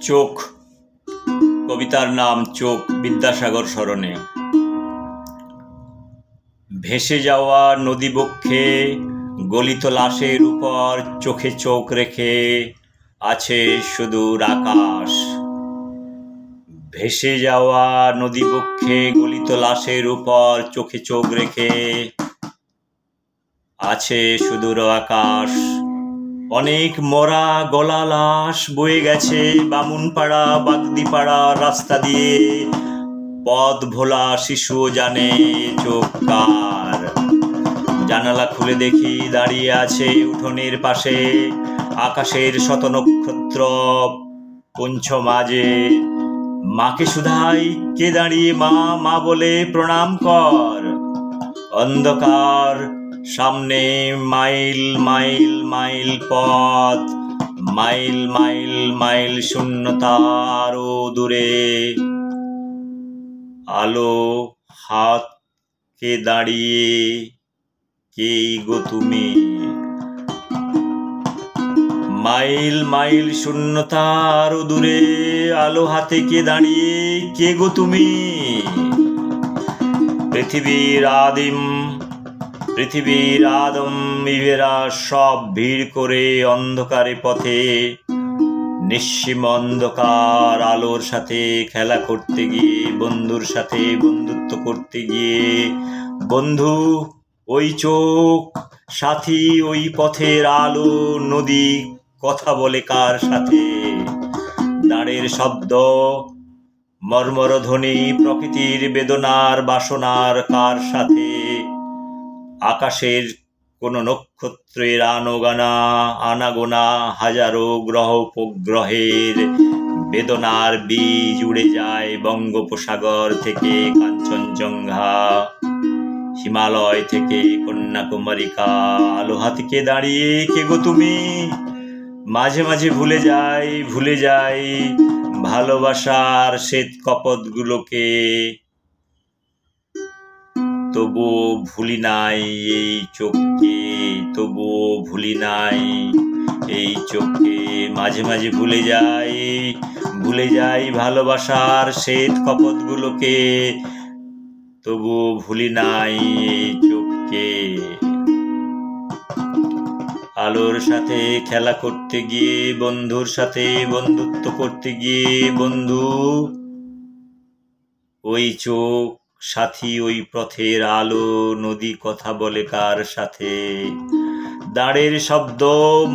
চোখ। কবিতার নাম চোখ, বিদ্যাসাগর স্মরণে। ভেসে যাওয়া নদী বক্ষে গলিত লাশের উপর চোখে চোখ রেখে আছে সুদূর আকাশ। ভেসে যাওয়া নদী বক্ষে গলিত লাশের উপর চোখে চোখ রেখে আছে সুদূর আকাশ। অনেক মরা গলা লাশ বয়ে গেছে বামুনপাড়া বাগদিপাড়া রাস্তা দিয়ে। পথ ভোলা শিশুও জানে চোখ কার। জানালা খুলে দেখি দাঁড়িয়ে আছে উঠোনের পাশে আকাশের শত নক্ষত্র পুঞ্ছ মাঝে। মাকে শুধাই, কে দাঁড়িয়ে মা, মা বলে প্রণাম কর। অন্ধকার সামনে মাইল মাইল মাইল পথ, মাইল মাইল মাইল শূন্যতা আরো দূরে। আলো হাত, কে দাঁড়িয়ে, কে গো তুমি। মাইল মাইল শূন্যতা আরো দূরে, আলো হাতে কে দাঁড়িয়ে, কে গো তুমি। পৃথিবীর আদম ইভেরা সব ভিড় করে অন্ধকারে পথে নিঃসীম অন্ধকার আলোর সাথে খেলা করতে গিয়ে, বন্ধুর সাথে বন্ধুত্ব করতে গিয়ে। বন্ধু ওই চোখ, সাথী ওই পথের আলো, নদী কথা বলে কার সাথে। দাঁড়ের শব্দ, মর্মর ধ্বনি, প্রকৃতির বেদনার বাসনার কার সাথে। আকাশের কোন নক্ষত্রের আনাগোনা হাজারো গ্রহ উপগ্রহের বেদনার বীজ উড়ে যায় বঙ্গোপসাগর থেকে কাঞ্চনজঙ্ঘা, হিমালয় থেকে কন্যাকুমারিকা। আলো হাতিকে দাঁড়িয়ে, কে গো তুমি। মাঝে মাঝে ভুলে যাই ভালোবাসার শ্বেত কপটগুলোকে। তবুও ভুলি নাই এই চোখকে, তবুও ভুলি নাই এই চোখকে। মাঝে মাঝে ভুলে যাই ভালোবাসার শ্বেত কপটগুলোকে। তবুও ভুলি নাই এই চোখকে। আলোর সাথে খেলা করতে গিয়ে, বন্ধুর সাথে বন্ধুত্ব করতে গিয়ে। বন্ধু ওই চোখ, সাথী ওই পথের আলো, নদী কথা বলে কার সাথে। দাঁড়ের শব্দ,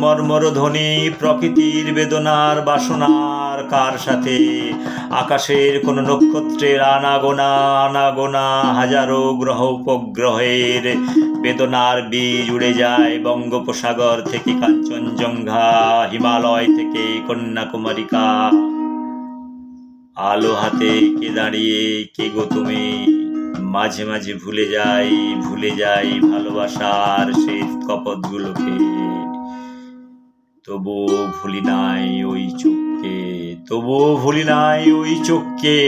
মর্মর ধ্বনি, প্রকৃতির বেদনার বাসনার কার সাথে। আকাশের কোন নক্ষত্রের আনাগোনা হাজারো গ্রহ উপগ্রহের বেদনার বীজ উড়ে যায় বঙ্গোপসাগর থেকে কাঞ্চনজঙ্ঘা, হিমালয় থেকে কন্যাকুমারিকা। আলো হাতে কে দাঁড়িয়ে, কে গো তুমি। মাঝে মাঝে ভুলে যাই ভালোবাসার শ্বেত কপটগুলোকে। তবুও ভুলি নাই ওই চোখকে, তবুও ভুলি নাই ওই চোখকে।